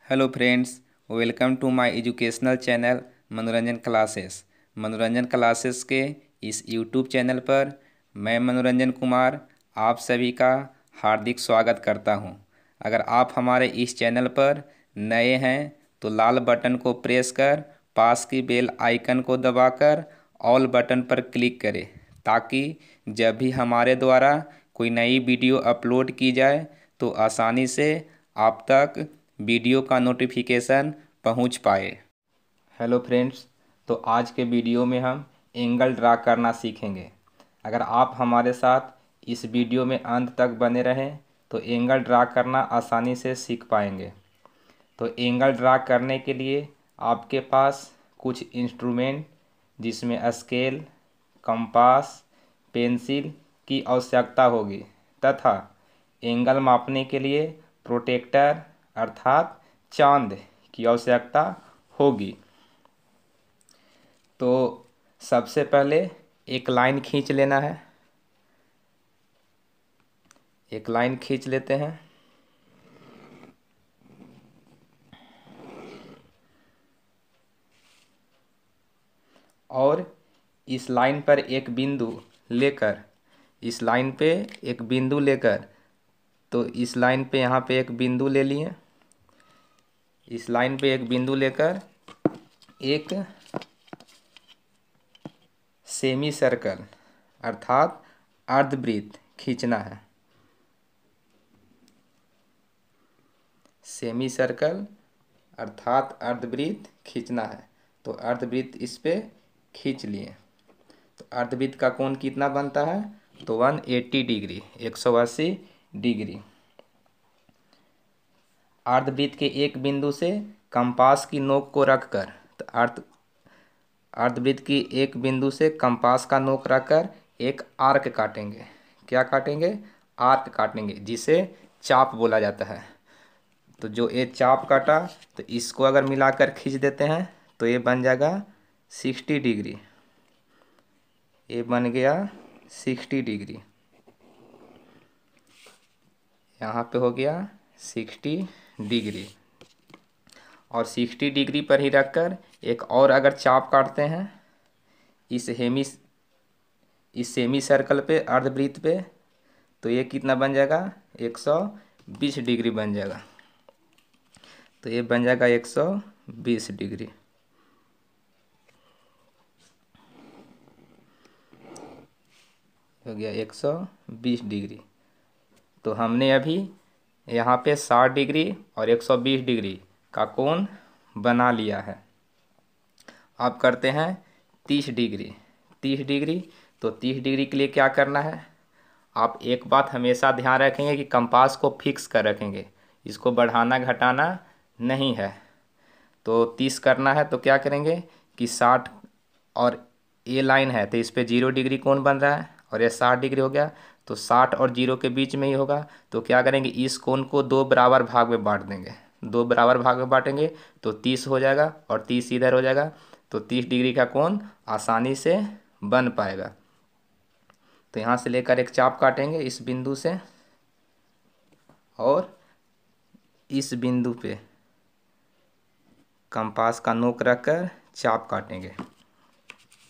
Hello friends, welcome to my educational channel Manoranjan classes. Manoranjan classes के इस YouTube channel पर मैं मनोरंजन कुमार आप सभी का हार्दिक स्वागत करता हूं। अगर आप हमारे इस चैनल पर नए हैं तो लाल बटन को प्रेस कर पास की बेल आइकन को दबाकर ऑल बटन पर क्लिक करें, ताकि जब भी हमारे द्वारा कोई नई वीडियो अपलोड की जाए तो आसानी से आप तक वीडियो का नोटिफिकेशन पहुंच पाए। हेलो फ्रेंड्स, तो आज के वीडियो में हम एंगल ड्रा करना सीखेंगे। अगर आप हमारे साथ इस वीडियो में अंत तक बने रहें तो एंगल ड्रा करना आसानी से सीख पाएंगे। तो एंगल ड्रा करने के लिए आपके पास कुछ इंस्ट्रूमेंट जिसमें स्केल, कंपास, पेंसिल की आवश्यकता होगी तथा एंगल मापने के लिए प्रोटेक्टर अर्थात चांद की आवश्यकता होगी। तो सबसे पहले एक लाइन खींच लेना है। एक लाइन खींच लेते हैं और इस लाइन पर एक बिंदु लेकर इस लाइन पे एक बिंदु लेकर तो इस लाइन पे यहाँ पे एक बिंदु ले लिए। इस लाइन पे एक बिंदु लेकर एक सेमी सर्कल अर्थात अर्धवृत्त खींचना है। सेमी सर्कल अर्थात अर्धवृत्त खींचना है। तो अर्धवृत्त इस पे खींच लिए। तो अर्धवृत्त का कोण कितना बनता है? तो 180 डिग्री, 180 डिग्री। अर्धवृत्त के एक बिंदु से कंपास की नोक को रखकर तो अर्धवृत्त की एक बिंदु से कंपास का नोक रखकर एक आर्क काटेंगे। क्या काटेंगे? आर्क काटेंगे, जिसे चाप बोला जाता है। तो जो ये चाप काटा तो इसको अगर मिलाकर खींच देते हैं तो ये बन जाएगा 60 डिग्री। ये बन गया 60 डिग्री। यहाँ पे हो गया 60 डिग्री। और 60 डिग्री पर ही रखकर एक और अगर चाप काटते हैं इस सेमी सर्कल पे, अर्धवृत्त पे, तो ये कितना बन जाएगा? 120 डिग्री बन जाएगा। तो ये बन जाएगा 120 डिग्री। हो गया 120 डिग्री। तो हमने अभी यहाँ पे 60 डिग्री और 120 डिग्री का कोण बना लिया है। अब करते हैं 30 डिग्री। 30 डिग्री, तो 30 डिग्री के लिए क्या करना है? आप एक बात हमेशा ध्यान रखेंगे कि कंपास को फिक्स कर रखेंगे, इसको बढ़ाना घटाना नहीं है। तो 30 करना है तो क्या करेंगे कि 60 और ये लाइन है तो इस पे 0 डिग्री कोण बन रहा है और ये 60 डिग्री हो गया, तो 60 और 0 के बीच में ही होगा। तो क्या करेंगे, इस कोण को दो बराबर भाग में बांट देंगे। दो बराबर भाग में बांटेंगे तो 30 हो जाएगा और 30 इधर हो जाएगा। तो 30 डिग्री का कोण आसानी से बन पाएगा। तो यहाँ से लेकर एक चाप काटेंगे इस बिंदु से और इस बिंदु पे कंपास का नोक रखकर चाप काटेंगे।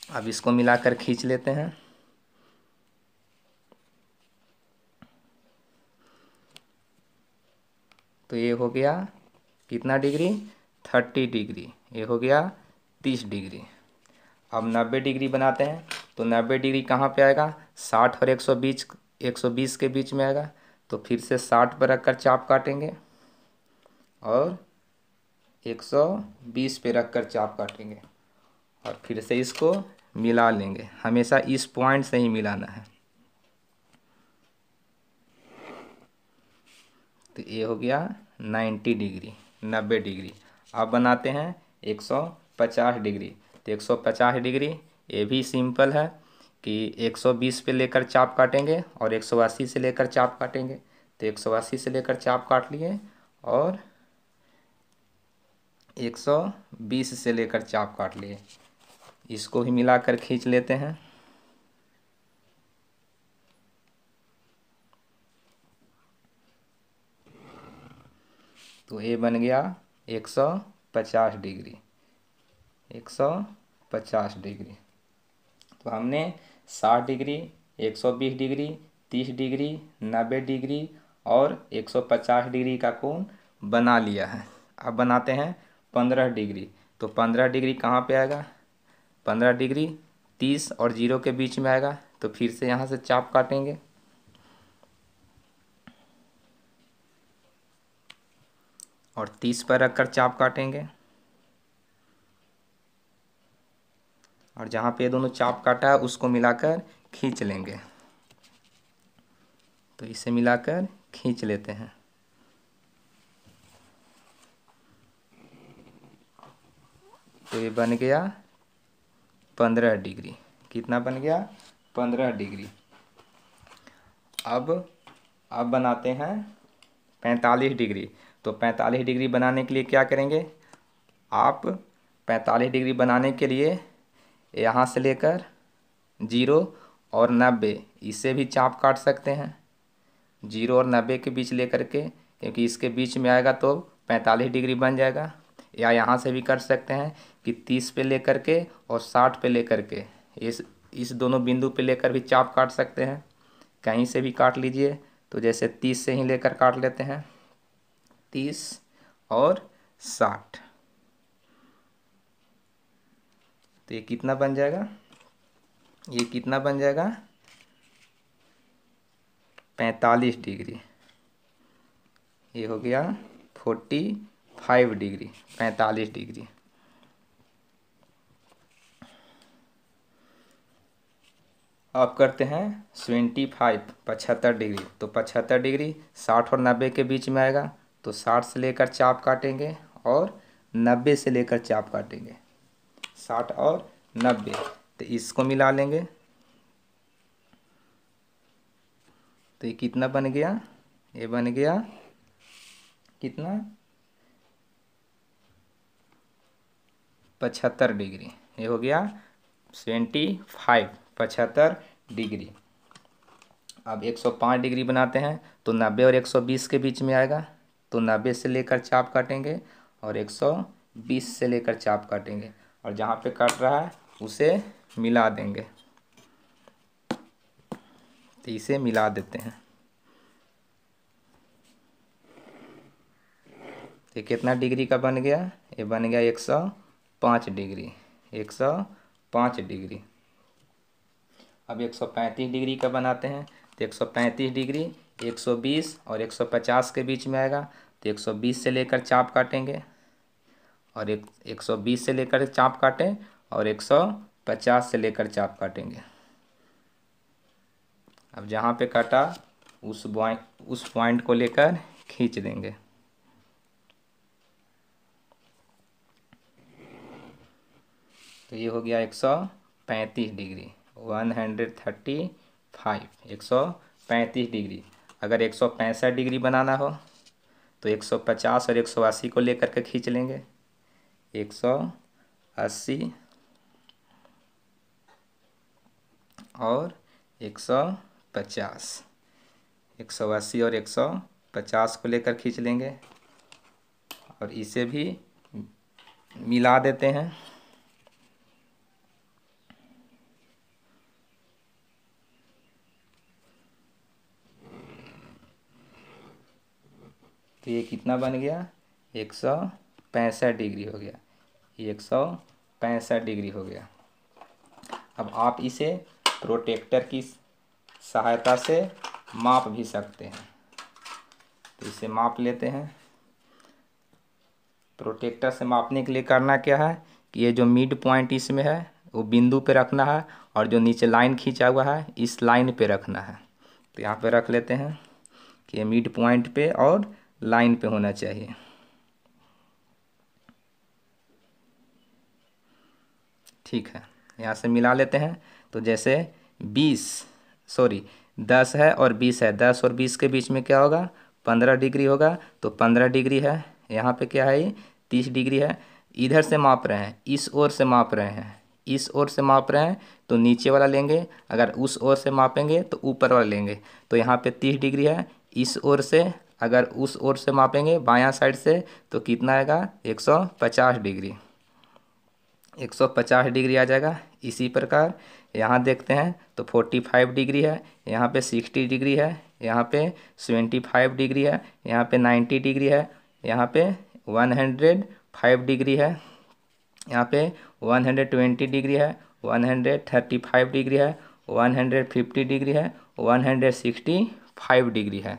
अब इसको मिलाकर खींच लेते हैं। तो ये हो गया कितना डिग्री? 30 डिग्री। ये हो गया 30 डिग्री। अब 90 डिग्री बनाते हैं। तो 90 डिग्री कहाँ पे आएगा? 60 और 120 के बीच में आएगा। तो फिर से 60 पर रखकर चाप काटेंगे और 120 पे रखकर चाप काटेंगे और फिर से इसको मिला लेंगे। हमेशा इस पॉइंट से ही मिलाना है। तो ये हो गया 90 डिग्री, 90 डिग्री। अब बनाते हैं 150 डिग्री। तो 150 डिग्री ये भी सिंपल है कि 120 पे लेकर चाप काटेंगे और 180 से लेकर चाप काटेंगे। तो 180 से लेकर चाप काट लिए और 120 से लेकर चाप काट लिए। इसको भी मिलाकर खींच लेते हैं। तो ये बन गया 150 डिग्री, 150 डिग्री। तो हमने 60 डिग्री, 120 डिग्री, 30 डिग्री, 90 डिग्री और 150 डिग्री का कोण बना लिया है। अब बनाते हैं 15 डिग्री। तो 15 डिग्री कहाँ पे आएगा? 15 डिग्री 30 और 0 के बीच में आएगा। तो फिर से यहाँ से चाप काटेंगे और 30 पर रखकर चाप काटेंगे और जहाँ पे ये दोनों चाप काटा है उसको मिलाकर खींच लेंगे। तो इसे मिलाकर खींच लेते हैं। तो ये बन गया 15 डिग्री। कितना बन गया? 15 डिग्री। अब बनाते हैं 45 डिग्री। तो 45 डिग्री बनाने के लिए क्या करेंगे? आप 45 डिग्री बनाने के लिए यहाँ से लेकर 0 और 90 इसे भी चाप काट सकते हैं। 0 और 90 के बीच लेकर के, क्योंकि इसके बीच में आएगा तो 45 डिग्री बन जाएगा। या यहाँ से भी कर सकते हैं कि 30 पे लेकर के और 60 पे लेकर के इस दोनों बिंदु पे लेकर भी चाप काट सकते हैं। कहीं से भी काट लीजिए। तो जैसे 30 से ही लेकर काट लेते हैं, 30 और 60। तो ये कितना बन जाएगा? ये कितना बन जाएगा? 45 डिग्री। ये हो गया 45 डिग्री, 45 डिग्री। अब करते हैं 75 डिग्री। तो 75 डिग्री 60 और 90 के बीच में आएगा। तो 60 से लेकर चाप काटेंगे और 90 से लेकर चाप काटेंगे, 60 और 90। तो इसको मिला लेंगे। तो ये कितना बन गया? ये बन गया कितना? 75 डिग्री। ये हो गया 75 डिग्री। अब 105 डिग्री बनाते हैं। तो 90 और 120 के बीच में आएगा। तो 90 से लेकर चाप काटेंगे और 120 से लेकर चाप काटेंगे और जहाँ पे काट रहा है उसे मिला देंगे। तो इसे मिला देते हैं। ये कितना डिग्री का बन गया? ये बन गया 105 डिग्री, 105 डिग्री। अब 135 डिग्री का बनाते हैं। तो 135 डिग्री 120 और 150 के बीच में आएगा। तो 120 से लेकर चाप काटेंगे और 120 से लेकर चाप काटें और 150 से लेकर चाप काटेंगे। अब जहाँ पे काटा उस पॉइंट को लेकर खींच देंगे। तो ये हो गया 135 डिग्री, 135, 135 डिग्री। अगर 165 डिग्री बनाना हो तो 150 और 180 को लेकर के खींच लेंगे। 180 और 150, 180 और 150 को लेकर खींच लेंगे और इसे भी मिला देते हैं। तो ये कितना बन गया? 165 डिग्री हो गया। ये 165 डिग्री हो गया। अब आप इसे प्रोटेक्टर की सहायता से माप भी सकते हैं। तो इसे माप लेते हैं। प्रोटेक्टर से मापने के लिए करना क्या है कि ये जो मिड पॉइंट इसमें है वो बिंदु पे रखना है और जो नीचे लाइन खींचा हुआ है इस लाइन पे रखना है। तो यहाँ पे रख लेते हैं कि ये मिड पॉइंट पे और लाइन पे होना चाहिए। ठीक है, यहाँ से मिला लेते हैं। तो जैसे 10 है और 20 है, 10 और 20 के बीच में क्या होगा? 15 डिग्री होगा। तो 15 डिग्री है। यहाँ पे क्या है? 30 डिग्री है। इधर से माप रहे हैं, इस ओर से माप रहे हैं, इस ओर से माप रहे हैं तो नीचे वाला लेंगे। अगर उस ओर से मापेंगे तो ऊपर वाला लेंगे। तो यहाँ पे 30 डिग्री है, इस ओर से अगर उस ओर से मापेंगे बायां साइड से तो कितना आएगा 150 डिग्री, 150 डिग्री आ जाएगा। इसी प्रकार यहाँ देखते हैं तो 45 डिग्री है, यहाँ पे 60 डिग्री है, यहाँ पे 75 डिग्री है, यहाँ पे 90 डिग्री है, यहाँ पे 105 डिग्री है, यहाँ पे 120 डिग्री है, 135 डिग्री है, 150 डिग्री है, 165 डिग्री है,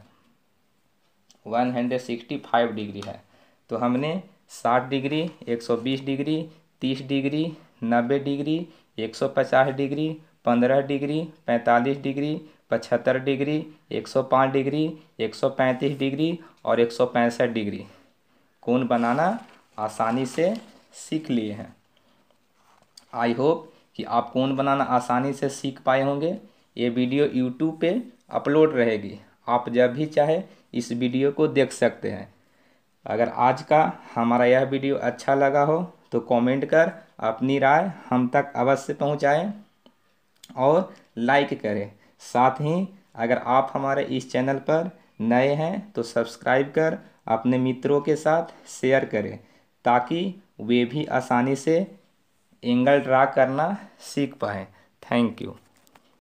165 डिग्री है। तो हमने 60 degree, 120 degree, 30 degree, 90 degree, 150 degree, 15 degree, 45 degree, 75 degree, 105 degree, 135 degree और 165 डिग्री कोण बनाना आसानी से सीख लिए हैं। आई होप कि आप कोण बनाना आसानी से सीख पाए होंगे। ये वीडियो यूट्यूब पे अपलोड रहेगी, आप जब भी चाहे इस वीडियो को देख सकते हैं। अगर आज का हमारा यह वीडियो अच्छा लगा हो तो कमेंट कर अपनी राय हम तक अवश्य पहुंचाएं और लाइक करें। साथ ही अगर आप हमारे इस चैनल पर नए हैं तो सब्सक्राइब कर अपने मित्रों के साथ शेयर करें ताकि वे भी आसानी से एंगल ड्रा करना सीख पाएँ। Thank you.